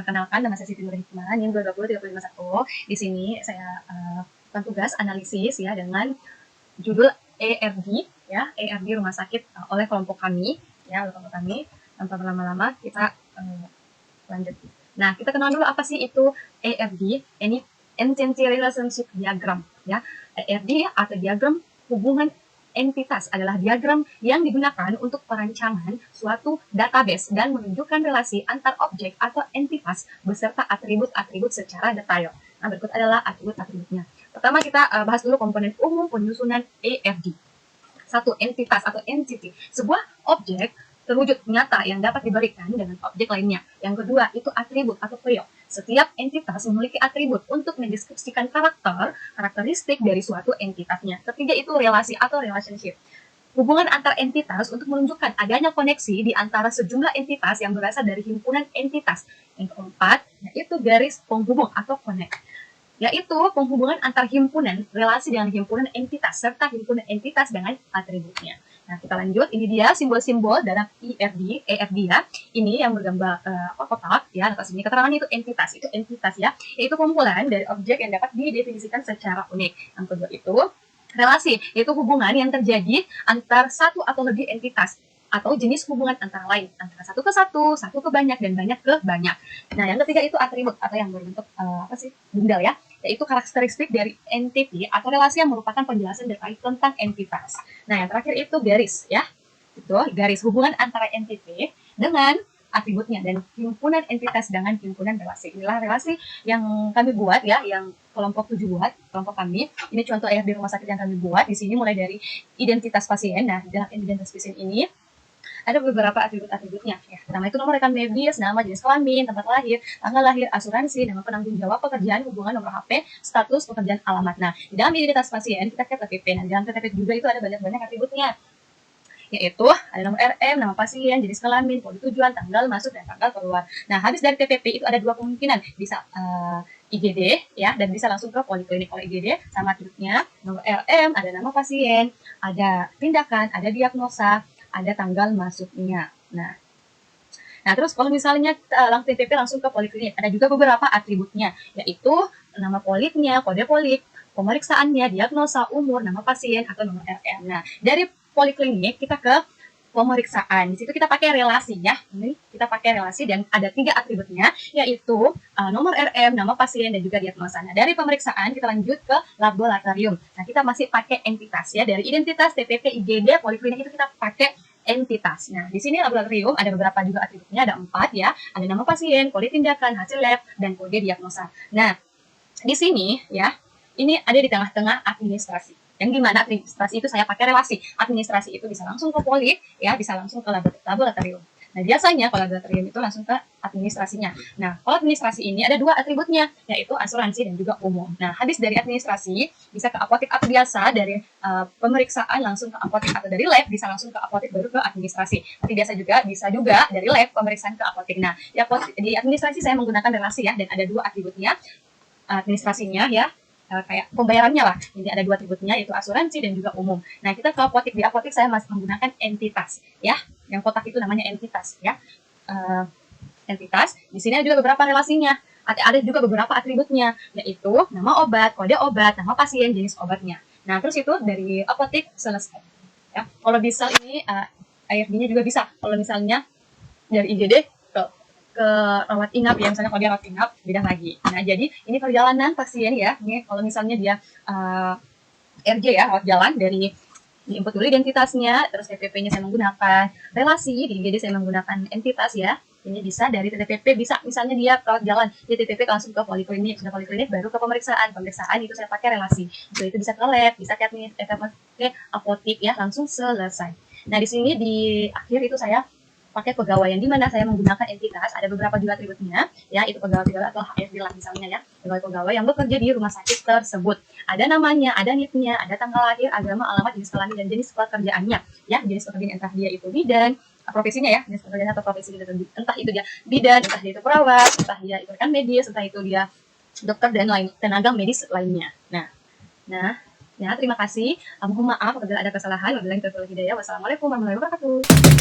Perkenalkan, nama saya Siti Nur Hikmah, NIM 2203051. Di sini saya tugas analisis ya dengan judul ERD ya, ERD rumah sakit oleh kelompok kami ya, oleh kelompok kami. Tanpa berlama-lama kita lanjut. Nah, kita kenal dulu apa sih itu ERD, Entity Relationship Diagram ya. ERD atau diagram hubungan entitas adalah diagram yang digunakan untuk perancangan suatu database dan menunjukkan relasi antar objek atau entitas beserta atribut-atribut secara detail. Nah, berikut adalah atribut-atributnya. Pertama kita bahas dulu komponen umum penyusunan ERD. Satu, entitas atau entity, sebuah objek terwujud nyata yang dapat diberikan dengan objek lainnya. Yang kedua, itu atribut atau period. Setiap entitas memiliki atribut untuk mendeskripsikan karakteristik dari suatu entitasnya. Ketiga, itu relasi atau relationship. Hubungan antar entitas untuk menunjukkan adanya koneksi di antara sejumlah entitas yang berasal dari himpunan entitas. Yang keempat, yaitu garis penghubung atau connect, yaitu penghubungan antar himpunan, relasi dengan himpunan entitas, serta himpunan entitas dengan atributnya. Nah, kita lanjut. Ini dia simbol-simbol dalam ERD ya. Ini yang bergambar kotak ya. Atas ini keterangan itu entitas ya. Yaitu kumpulan dari objek yang dapat didefinisikan secara unik. Yang kedua itu relasi, yaitu hubungan yang terjadi antar satu atau lebih entitas atau jenis hubungan antara lain, antara satu ke satu, satu ke banyak, dan banyak ke banyak. Nah, yang ketiga itu atribut atau yang berbentuk bundel ya, yaitu karakteristik dari entity atau relasi yang merupakan penjelasan detail tentang entitas. Nah, yang terakhir itu garis ya, itu garis hubungan antara entity dengan atributnya dan himpunan entitas dengan himpunan relasi. Inilah relasi yang kami buat ya, yang kelompok 7 buat, kelompok kami. Ini contoh ERD rumah sakit yang kami buat. Di sini mulai dari identitas pasien. Nah, dalam identitas pasien ini ada beberapa atribut-atributnya ya. Pertama itu nomor rekan medis, nama, jenis kelamin, tempat lahir, tanggal lahir, asuransi, nama penanggung jawab pekerjaan, hubungan, nomor HP, status pekerjaan, alamat. Nah, di dalam identitas pasien kita ke KTP. Nah, di dalam KTP juga itu ada banyak-banyak atributnya, yaitu ada nomor RM, nama pasien, jenis kelamin, kode tujuan, tanggal masuk, dan tanggal keluar. Nah, habis dari TPP itu ada dua kemungkinan, bisa IGD ya, dan bisa langsung ke poliklinik. Kalau IGD sama atributnya, nomor RM, ada nama pasien, ada tindakan, ada diagnosa, ada tanggal masuknya. Nah, terus kalau misalnya langsung TPP langsung ke poliklinik, ada juga beberapa atributnya, yaitu nama polipnya, kode polip, pemeriksaannya, diagnosa, umur, nama pasien, atau nomor RM. Nah, dari poliklinik kita ke pemeriksaan. Di situ kita pakai relasi ya. Ini kita pakai relasi dan ada 3 atributnya, yaitu nomor RM, nama pasien, dan juga diagnosa. Nah, dari pemeriksaan kita lanjut ke laboratorium. Nah, kita masih pakai entitas ya. Dari identitas, TPP, IGD, poliklinik itu kita pakai entitas. Nah, di sini laboratorium ada beberapa juga atributnya, ada 4 ya. Ada nama pasien, kode tindakan, hasil lab, dan kode diagnosa. Nah, di sini ya, ini ada di tengah-tengah administrasi. Yang dimana administrasi itu saya pakai relasi. Administrasi itu bisa langsung ke poli, ya, bisa langsung ke laboratorium. Nah, biasanya kalau laboratorium itu langsung ke administrasinya. Nah, kalau administrasi ini ada 2 atributnya, yaitu asuransi dan juga umum. Nah, habis dari administrasi, bisa ke apotek atau biasa dari pemeriksaan langsung ke apotek, atau dari lab bisa langsung ke apotek baru ke administrasi. Tapi biasa juga, bisa juga dari lab pemeriksaan ke apotek. Nah, di administrasi saya menggunakan relasi ya, dan ada 2 atributnya. Administrasinya ya, kayak pembayarannya lah. Jadi ada 2 atributnya, yaitu asuransi dan juga umum. Nah, kita ke apotek. Di apotek saya masih menggunakan entitas ya. Yang kotak itu namanya entitas ya. Entitas. Di sini ada juga beberapa relasinya. Ada juga beberapa atributnya, yaitu nama obat, kode obat, nama pasien, jenis obatnya. Nah, terus itu dari apotek selesai. Ya. Kalau bisa ini ARD-nya juga bisa. Kalau misalnya dari IGD ke rawat inap ya, misalnya kalau dia rawat inap beda lagi. Nah, jadi ini perjalanan pasien ya. Ini kalau misalnya dia RJ ya, rawat jalan, dari input dulu identitasnya, terus TPP-nya saya menggunakan relasi, di IGD saya menggunakan entitas ya. Ini bisa dari TPP, bisa misalnya dia rawat jalan, di TPP langsung ke poliklinik, sudah poliklinik baru ke pemeriksaan. Pemeriksaan itu saya pakai relasi. Itu bisa ke lab, bisa ke apotek ya, langsung selesai. Nah, di sini di akhir itu saya pakai pegawaian, di mana saya menggunakan entitas. Ada beberapa juga atributnya ya, itu pegawai atau HRD lah misalnya ya, pegawai yang bekerja di rumah sakit tersebut. Ada namanya, ada NIP-nya, ada tanggal lahir, agama, alamat, jenis kelamin, dan jenis pekerjaannya ya. Jenis pekerjaan entah dia itu bidan, profesinya ya, jenis pekerjaan atau profesi, entah itu dia bidan, entah dia itu perawat, entah dia itu rekan medis, entah itu dia dokter dan lain tenaga medis lainnya. Nah, ya, terima kasih. Mohon maaf apabila ada kesalahan. Wabillahi taufiq wal hidayah. Wassalamualaikum warahmatullahi wabarakatuh.